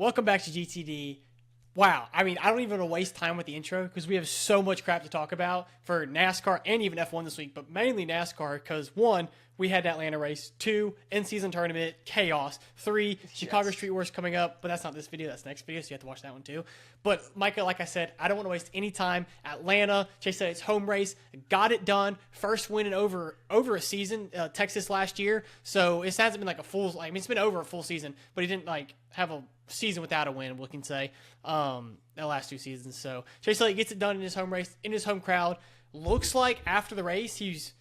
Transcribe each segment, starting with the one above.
Welcome back to GTD. Wow, I mean, I don't even want to waste time with the intro because we have so much crap to talk about for NASCAR and even F1 this week, but mainly NASCAR because, one, we had the Atlanta race, two, in-season tournament, chaos, three, Chicago Street Wars coming up, but that's not this video, that's the next video, so you have to watch that one too. But, Micah, like I said, I don't want to waste any time. Atlanta, Chase Elliott's home race, got it done, first win in over a season, Texas last year, so it hasn't been like a full, it's been over a full season, but he didn't have a season without a win, we can say, the last two seasons. So Chase Elliott gets it done in his home race, in his home crowd. Looks like after the race, he's,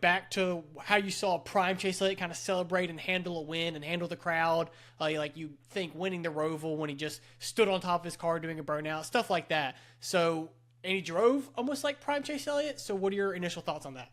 back to how you saw prime Chase Elliott kind of celebrate and handle a win and handle the crowd. Like you think winning the Roval when he just stood on top of his car doing a burnout, stuff like that. So, and he drove almost like prime Chase Elliott. So what are your initial thoughts on that?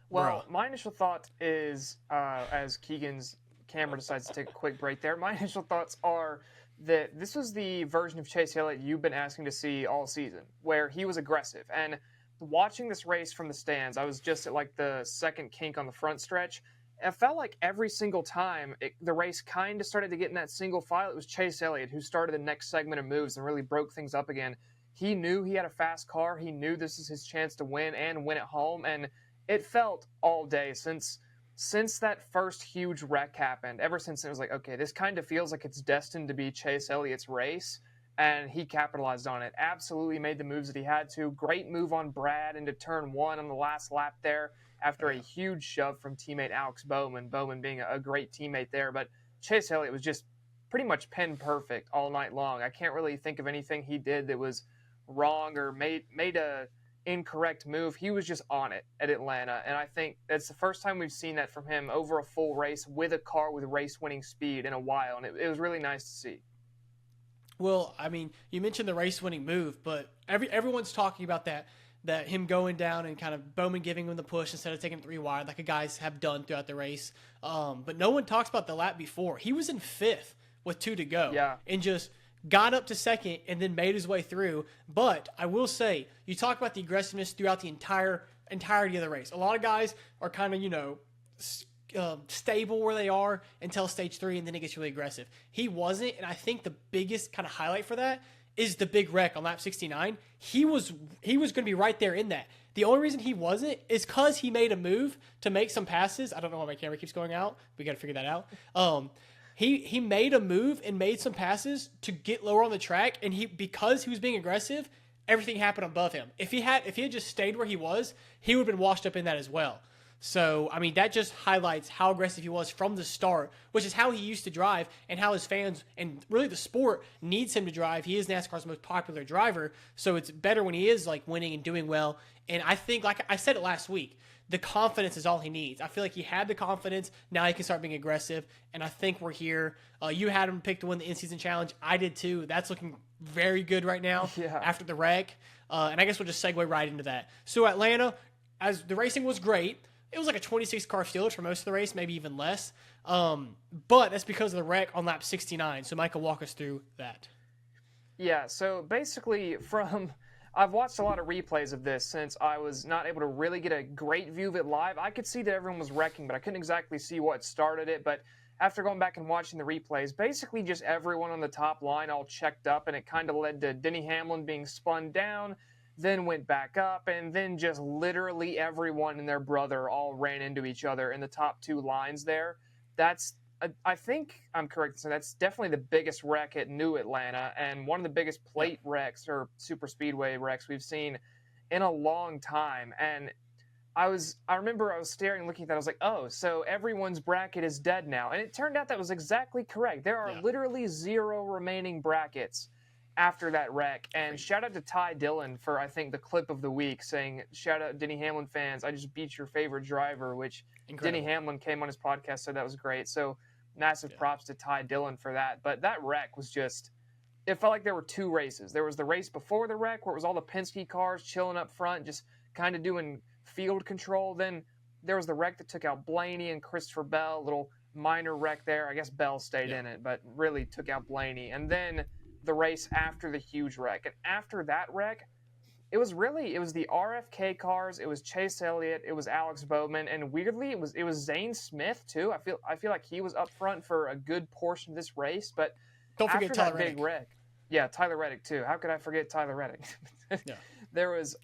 Well, my initial thought is, as Keegan's camera decides to take a quick break there, my initial thoughts are that this was the version of Chase Elliott you've been asking to see all season, where he was aggressive. And watching this race from the stands, I was just at like the second kink on the front stretch. I felt like every single time the race kind of started to get in that single file, it was Chase Elliott who started the next segment of moves and really broke things up again. He knew he had a fast car. He knew this is his chance to win and win at home. And it felt all day since that first huge wreck happened, ever since it was like, okay, this kind of feels like it's destined to be Chase Elliott's race, and he capitalized on it. Absolutely made the moves that he had to. Great move on Brad into turn one on the last lap there after a huge shove from teammate Alex Bowman. Bowman being a great teammate there, but Chase Elliott was just pretty much pin perfect all night long. I can't really think of anything he did that was wrong or made a incorrect move. He was just on it at Atlanta, and I think that's the first time we've seen that from him over a full race with a car with race-winning speed in a while, and it was really nice to see. Well, I mean, you mentioned the race-winning move, but everyone's talking about that him going down and kind of Bowman giving him the push instead of taking 3 wide like the guys have done throughout the race. But no one talks about the lap before. He was in 5th with 2 to go, and just got up to 2nd and then made his way through. But I will say, you talk about the aggressiveness throughout the entirety of the race. A lot of guys are kind of, stable where they are until stage 3, and then it gets really aggressive. He wasn't, and I think the biggest kind of highlight for that is the big wreck on lap 69. He was going to be right there in that. The only reason he wasn't is because he made a move to make some passes. I don't know why my camera keeps going out. We got to figure that out. He made a move and made some passes to get lower on the track, and because he was being aggressive, everything happened above him. If he had just stayed where he was, he would have been washed up in that as well. So, I mean, that just highlights how aggressive he was from the start, which is how he used to drive and how his fans and really the sport needs him to drive. He is NASCAR's most popular driver, so it's better when he is like winning and doing well. And I think, like I said it last week, the confidence is all he needs. I feel like he had the confidence. Now he can start being aggressive, and I think we're here. You had him pick to win the in-season challenge. I did too. That's looking very good right now after the wreck. And I guess we'll just segue right into that. So Atlanta, as the racing was great, it was like a 26-car field for most of the race, maybe even less. But that's because of the wreck on lap 69. So Michael, walk us through that. Yeah, so basically I've watched a lot of replays of this since I was not able to really get a great view of it live. I could see that everyone was wrecking, but I couldn't exactly see what started it. But after going back and watching the replays, basically just everyone on the top line all checked up, and it kind of led to Denny Hamlin being spun down, then went back up, and then just literally everyone and their brother all ran into each other in the top 2 lines there. I think I'm correct, so that's definitely the biggest wreck at New Atlanta and one of the biggest plate wrecks or super speedway wrecks we've seen in a long time. And I remember I was staring, looking at that, I was like, oh, so everyone's bracket is dead now. And it turned out that was exactly correct. There are literally 0 remaining brackets after that wreck. And shout out to Ty Dillon for, I think, the clip of the week saying, shout out Denny Hamlin fans, I just beat your favorite driver, which Incredible. Denny Hamlin came on his podcast, so that was great. So massive props to Ty Dillon for that. But that wreck was just, it felt like there were 2 races. There was the race before the wreck where it was all the Penske cars chilling up front, just kind of doing field control. Then there was the wreck that took out Blaney and Christopher Bell, little minor wreck there. I guess Bell stayed in it, but really took out Blaney. And then the race after the huge wreck. And after that wreck, it was the RFK cars, it was Chase Elliott, it was Alex Bowman, and weirdly it was Zane Smith too. I feel like he was up front for a good portion of this race, but Don't forget after Tyler that big Reddick. wreck, yeah, Tyler Reddick too. How could I forget Tyler Reddick? Yeah. There was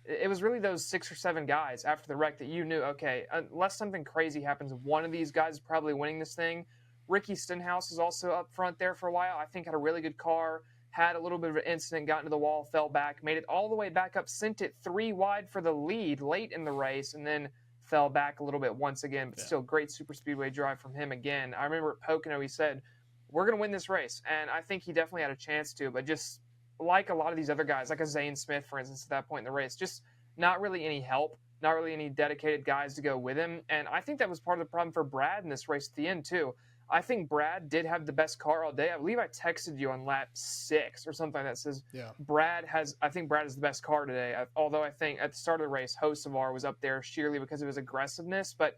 it was really those 6 or 7 guys after the wreck that you knew, okay, unless something crazy happens, one of these guys is probably winning this thing. Ricky Stenhouse was also up front there for a while. I think had a really good car, had a little bit of an incident, got into the wall, fell back, made it all the way back up, sent it 3 wide for the lead late in the race, and then fell back a little bit once again. But still, great super speedway drive from him again. I remember at Pocono he said, "We're going to win this race," and I think he definitely had a chance to, but just like a lot of these other guys, like a Zane Smith, for instance, at that point in the race, just not really any help, not really any dedicated guys to go with him. And I think that was part of the problem for Brad in this race at the end, too. I think Brad did have the best car all day. I believe I texted you on lap 6 or something that says I think Brad is the best car today. Although I think at the start of the race, Hocevar was up there sheerly because of his aggressiveness. But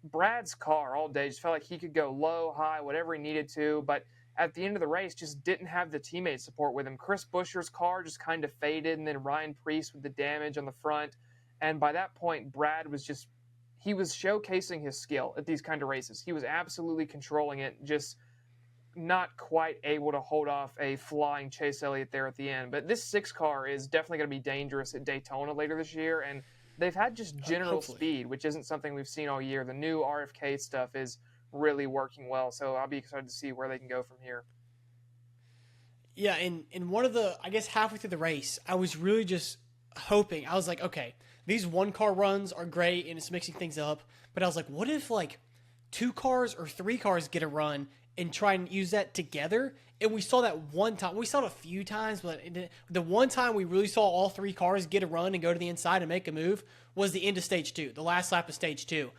Brad's car all day just felt like he could go low, high, whatever he needed to. But at the end of the race, just didn't have the teammate support with him. Chris Buescher's car just kind of faded, and then Ryan Preece with the damage on the front. And by that point, Brad was just, he was showcasing his skill at these kind of races. He was absolutely controlling it, just not quite able to hold off a flying Chase Elliott there at the end. But this 6 car is definitely going to be dangerous at Daytona later this year, and they've had just general speed, which isn't something we've seen all year. The new RFK stuff is really working well, so I'll be excited to see where they can go from here. Yeah, in one of the, I guess halfway through the race, I was really just hoping, I was like, okay, these 1-car runs are great and it's mixing things up, but I was like, what if like 2 cars or 3 cars get a run and try and use that together? And we saw that one time. We saw it a few times, but the one time we really saw all 3 cars get a run and go to the inside and make a move was the end of stage 2, the last lap of stage 2.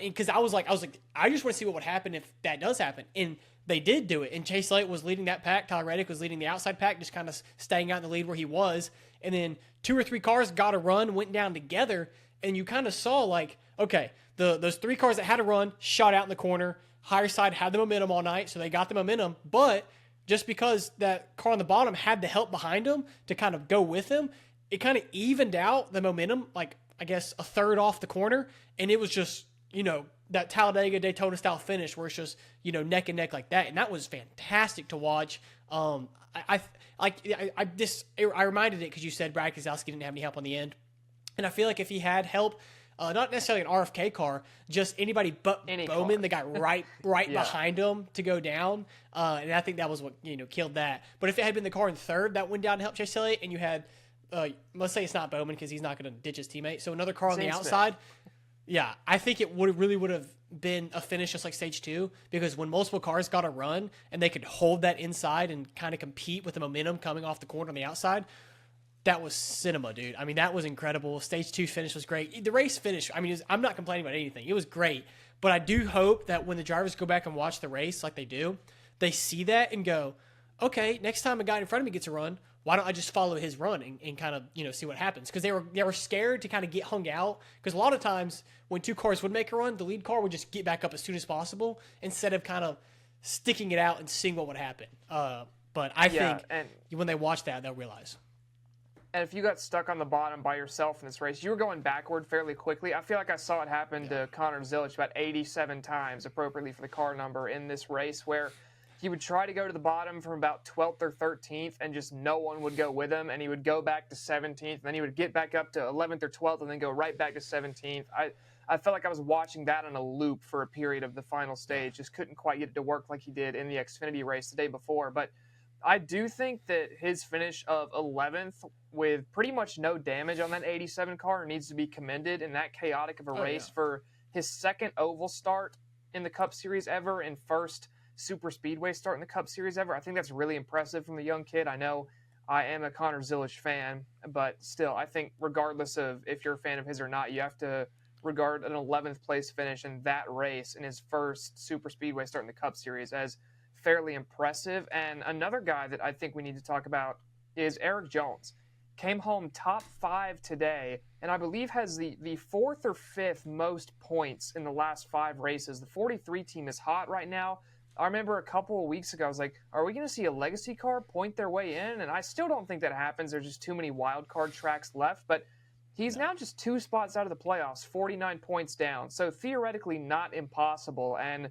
Because I was like, I just want to see what would happen if that does happen. And they did do it. And Chase Elliott was leading that pack. Tyler Reddick was leading the outside pack, just kind of staying out in the lead where he was. And then 2 or 3 cars got a run, went down together, and you kind of saw like, okay, those 3 cars that had a run shot out in the corner. Higher side had the momentum all night, so they got the momentum. But just because that car on the bottom had the help behind them to kind of go with them, it kind of evened out the momentum, like I guess a third off the corner, and it was just, that Talladega Daytona style finish where it's just, neck and neck like that, and that was fantastic to watch. I reminded it because you said Brad Keselowski didn't have any help on the end, and I feel like if he had help, not necessarily an RFK car, just anybody but Bowman, that got right behind him to go down, and I think that was what killed that. But if it had been the car in third that went down to help Chase Elliott, and you had let's say it's not Bowman because he's not going to ditch his teammate, so another car on the outside. Yeah, I think it really would have been a finish just like stage 2, because when multiple cars got a run and they could hold that inside and kind of compete with the momentum coming off the corner on the outside, that was cinema, dude. I mean, that was incredible. Stage 2 finish was great. The race finish, I mean, I'm not complaining about anything. It was great, but I do hope that when the drivers go back and watch the race like they do, they see that and go, okay, next time a guy in front of me gets a run, why don't I just follow his run and kind of, see what happens? Because they were scared to kind of get hung out. Because a lot of times when 2 cars would make a run, the lead car would just get back up as soon as possible instead of kind of sticking it out and seeing what would happen. But I think when they watch that, they'll realize. And if you got stuck on the bottom by yourself in this race, you were going backward fairly quickly. I feel like I saw it happen to Connor Zilic about 87 times, appropriately for the car number, in this race, where he would try to go to the bottom from about 12th or 13th, and just no one would go with him, and he would go back to 17th, and then he would get back up to 11th or 12th, and then go right back to 17th. I felt like I was watching that on a loop for a period of the final stage. Just couldn't quite get it to work like he did in the Xfinity race the day before. But I do think that his finish of 11th with pretty much no damage on that 87 car needs to be commended in that chaotic of a race for his second oval start in the Cup Series ever and first super speedway start in the Cup Series ever. I think that's really impressive from the young kid. I know I am a Connor Zilic fan, but still, I think regardless of if you're a fan of his or not, you have to regard an 11th place finish in that race in his first super speedway start in the Cup Series as fairly impressive. And another guy that I think we need to talk about is Eric Jones. Came home top 5 today, and I believe has the 4th or 5th most points in the last 5 races. The 43 team is hot right now. I remember a couple of weeks ago, I was like, are we going to see a legacy car point their way in? And I still don't think that happens. There's just too many wild card tracks left. But he's now just 2 spots out of the playoffs, 49 points down. So theoretically not impossible. And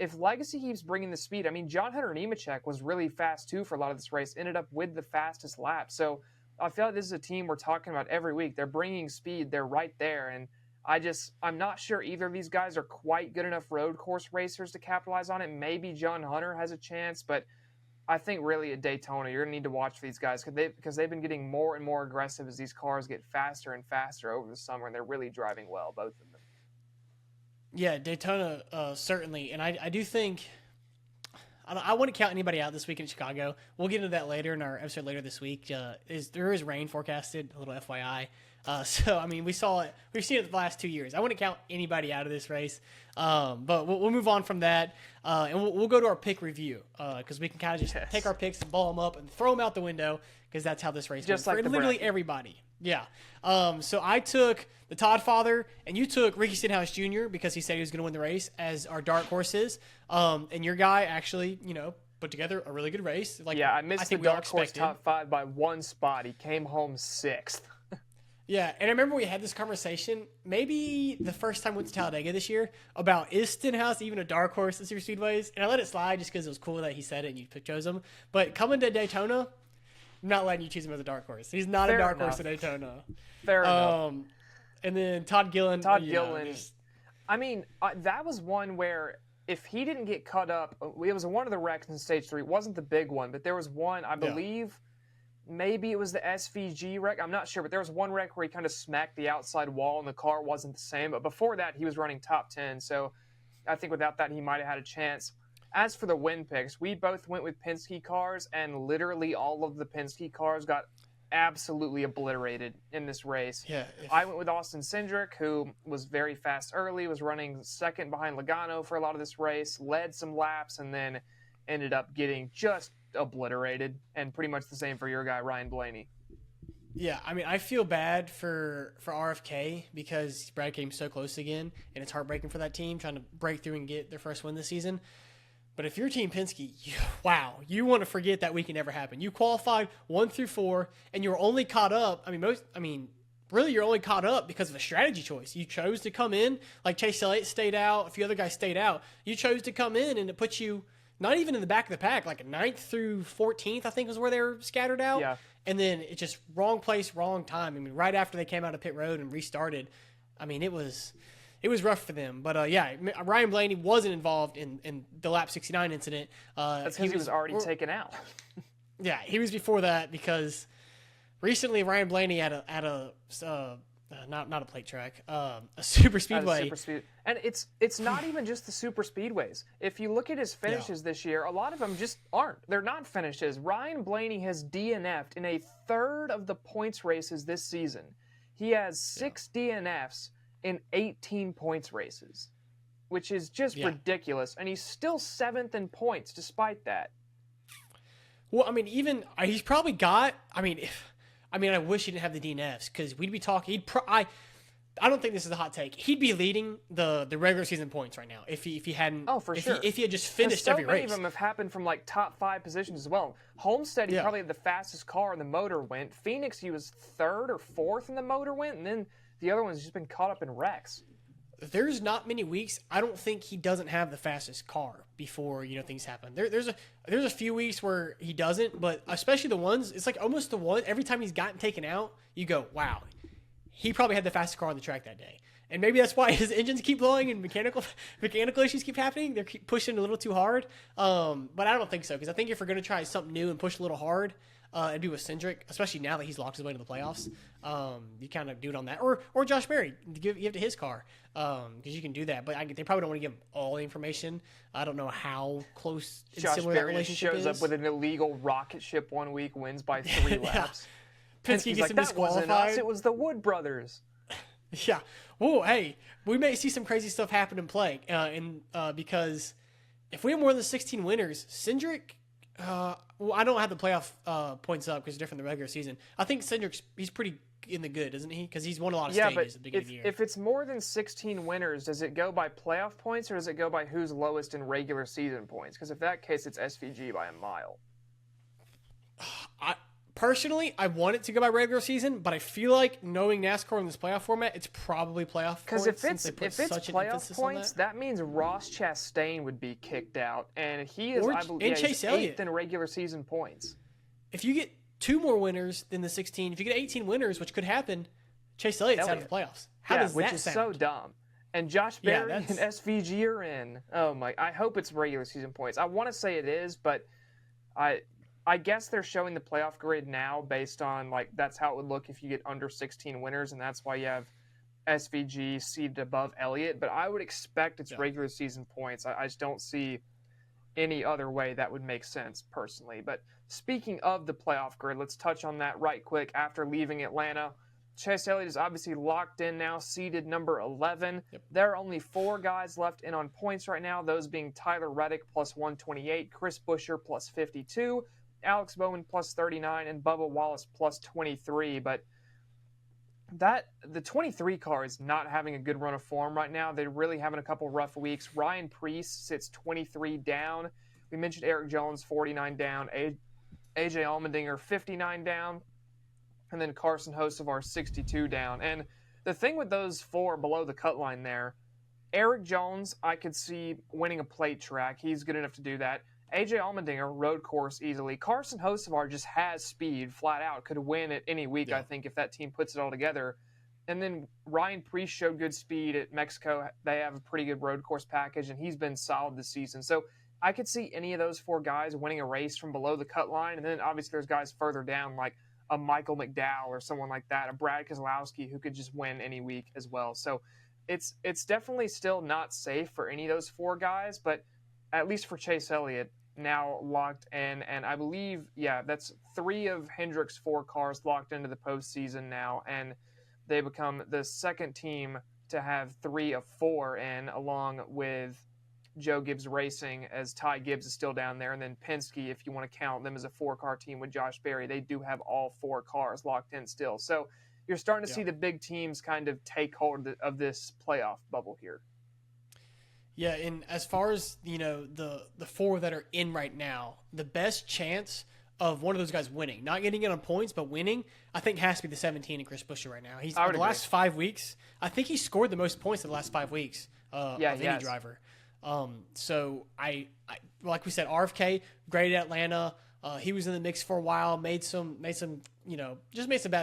if Legacy keeps bringing the speed, I mean, John Hunter Nemechek was really fast too for a lot of this race, ended up with the fastest lap. So I feel like this is a team we're talking about every week. They're bringing speed. They're right there. And I'm not sure either of these guys are quite good enough road course racers to capitalize on it. Maybe John Hunter has a chance, but I think really at Daytona, you're going to need to watch these guys because they've been getting more and more aggressive as these cars get faster and faster over the summer, and they're really driving well, both of them. Yeah, Daytona, certainly. And I do think I wouldn't count anybody out this week in Chicago. We'll get into that later in our episode later this week. There is rain forecasted, a little FYI. So, I mean, we've seen it the last 2 years. I wouldn't count anybody out of this race. But we'll move on from that. And we'll go to our pick review because we can kind of just take our picks and ball them up and throw them out the window because that's how this race just went like for literally everybody. Yeah. So I took the Todd father, and you took Ricky Stenhouse Jr. because he said he was going to win the race as our dark horses. And your guy actually, put together a really good race. I missed the dark horse top 5 by 1 spot. He came home 6th. Yeah, and I remember we had this conversation maybe the first time we went to Talladega this year about is Stenhouse even a dark horse in super speedways, and I let it slide just because it was cool that he said it and you chose him. But coming to Daytona, I'm not letting you choose him as a dark horse. He's not a dark horse at Daytona. Fair enough. And then Todd Gillen. I mean, that was one where if he didn't get cut up, it was one of the wrecks in Stage 3. It wasn't the big one, but there was one, I believe, maybe it was the SVG wreck. I'm not sure, but there was one wreck where he kind of smacked the outside wall and the car wasn't the same. But before that, he was running top 10. So I think without that, he might have had a chance. As for the win picks, we both went with Penske cars, and literally all of the Penske cars got absolutely obliterated in this race. Yeah, I went with Austin Cindric, who was very fast early, was running second behind Logano for a lot of this race, led some laps, and then ended up getting just obliterated. And pretty much the same for your guy, Ryan Blaney. Yeah, I mean, I feel bad for RFK because Brad came so close again, and it's heartbreaking for that team trying to break through and get their first win this season. But if you're Team Penske, you want to forget that weekend ever happened. You qualified 1 through 4, and you were only caught up. Really, you're only caught up because of a strategy choice. You chose to come in, like Chase Elliott stayed out, a few other guys stayed out. You chose to come in, and it puts you not even in the back of the pack, like 9th through 14th, I think was where they were scattered out. Yeah. And then it's just wrong place, wrong time. I mean, right after they came out of pit road and restarted, I mean, it was rough for them. But, Ryan Blaney wasn't involved in the lap 69 incident. That's because he was already taken out. Yeah, he was before that because recently Ryan Blaney had a not a plate track, a super speedway. And it's not even just the super speedways. If you look at his finishes this year, a lot of them just aren't. They're not finishes. Ryan Blaney has DNF'd in a third of the points races this season. He has 6 DNFs in 18 points races, which is just ridiculous. And he's still 7th in points despite that. Well, I mean, even he's probably got. I wish he didn't have the DNFs because we'd be talking. I don't think this is a hot take. He'd be leading the regular season points right now if he hadn't. Oh, for sure. If he had just finished every race. So many of them have happened from like top 5 positions as well. Homestead, he probably had the fastest car and the motor went. Phoenix, he was 3rd or 4th and the motor went, and then the other one's just been caught up in wrecks. There's not many weeks I don't think he doesn't have the fastest car before things happen. There's a few weeks where he doesn't, but especially the ones it's like almost the one every time he's gotten taken out, you go, wow, he probably had the fastest car on the track that day. And maybe that's why his engines keep blowing and mechanical issues keep happening. They're keep pushing a little too hard. But I don't think so because I think if we're going to try something new and push a little hard, it'd be with Cindric, especially now that he's locked his way to the playoffs. You kind of do it on that, or Josh Berry, give to his car, because you can do that. But they probably don't want to give him all the information. I don't know how close Josh similar Berry that relationship shows is. up with an illegal rocket ship one week, wins by 3 laps. Penske gets him that wasn't disqualified. us, it was the Wood brothers. Yeah. Whoa, hey, we may see some crazy stuff happen in play, because if we have more than 16 winners, Cindric. Well, I don't have the playoff points up because it's different than the regular season. I think Cindric's he's pretty in the good, isn't he? Because he's won a lot of stages at the beginning of the year. If it's more than 16 winners, does it go by playoff points or does it go by who's lowest in regular season points? Because if that case, it's SVG by a mile. Personally, I want it to go by regular season, but I feel like knowing NASCAR in this playoff format, it's probably playoff because points. if it's playoff points, that means Ross Chastain would be kicked out, and he is, I believe, Chase Elliott 8th in regular season points. If you get 2 more winners than the 16, if you get 18 winners, which could happen, Chase Elliott's out of the playoffs. How does that sound? Which is so dumb. And Josh Berry and SVG are in. Oh my! I hope it's regular season points. I want to say it is, but I guess they're showing the playoff grid now based on, like, that's how it would look if you get under 16 winners, and that's why you have SVG seated above Elliott. But I would expect it's regular season points. I just don't see any other way that would make sense, personally. But speaking of the playoff grid, let's touch on that right quick. After leaving Atlanta, Chase Elliott is obviously locked in now, seeded number 11. Yep. There are only 4 guys left in on points right now, those being Tyler Reddick plus 128, Chris Buescher plus 52, Alex Bowman plus 39, and Bubba Wallace plus 23. But the 23 car is not having a good run of form right now. They're really having a couple rough weeks. Ryan Preece sits 23 down. We mentioned Eric Jones, 49 down. AJ Allmendinger, 59 down. And then Carson Hocevar, 62 down. And the thing with those 4 below the cut line there, Eric Jones, I could see winning a plate track. He's good enough to do that. AJ Allmendinger, road course easily. Carson Hocevar just has speed, flat out. Could win it any week, I think, if that team puts it all together. And then Ryan Preece showed good speed at Mexico. They have a pretty good road course package, and he's been solid this season. So I could see any of those 4 guys winning a race from below the cut line. And then obviously there's guys further down like a Michael McDowell or someone like that, a Brad Keselowski who could just win any week as well. So it's definitely still not safe for any of those 4 guys, but at least for Chase Elliott, now locked in. And I believe, that's 3 of Hendrick's 4 cars locked into the postseason now, and they become the second team to have 3 of 4 in, along with Joe Gibbs Racing, as Ty Gibbs is still down there, and then Penske, if you want to count them as a 4-car team with Josh Berry, they do have all 4 cars locked in still. So you're starting to see the big teams kind of take hold of this playoff bubble here. Yeah, and as far as, the 4 that are in right now, the best chance of one of those guys winning, not getting it on points, but winning, I think has to be the 17 and Chris Buescher right now. He's in the last 5 weeks, I think he scored the most points in the last 5 weeks of any driver. So I like we said, RFK, great at Atlanta. He was in the mix for a while, made some bad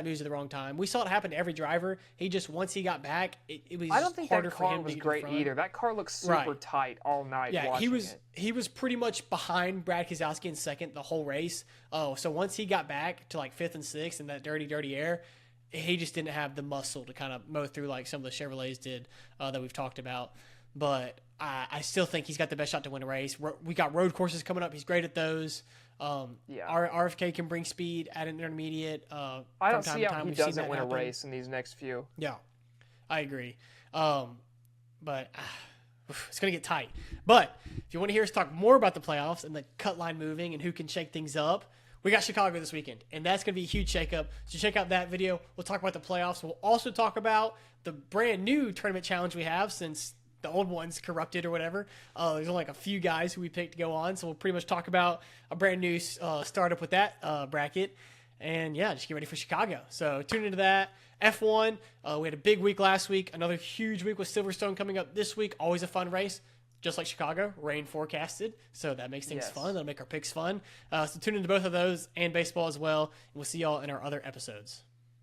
moves at the wrong time. We saw it happen to every driver. He just, once he got back, it was I don't think harder that for car him was to get great in front. either. That car looked super tight all night. Yeah, he was pretty much behind Brad Keselowski in second the whole race. So once he got back to like 5th and 6th in that dirty air, he just didn't have the muscle to kind of mow through like some of the Chevrolets did that we've talked about. But I still think he's got the best shot to win a race. We got road courses coming up. He's great at those. Our RFK can bring speed at an intermediate. I don't see how he doesn't win a race in these next few. Yeah, I agree. But it's going to get tight. But if you want to hear us talk more about the playoffs and the cut line moving and who can shake things up, we got Chicago this weekend, and that's going to be a huge shakeup. So check out that video. We'll talk about the playoffs. We'll also talk about the brand new tournament challenge we have since the old one's corrupted or whatever. There's only like a few guys who we picked to go on, so we'll pretty much talk about a brand new startup with that bracket. And just get ready for Chicago. So tune into that. F1, we had a big week last week. Another huge week with Silverstone coming up this week. Always a fun race. Just like Chicago, rain forecasted. So that makes things fun. That'll make our picks fun. So tune into both of those and baseball as well. And we'll see y'all in our other episodes.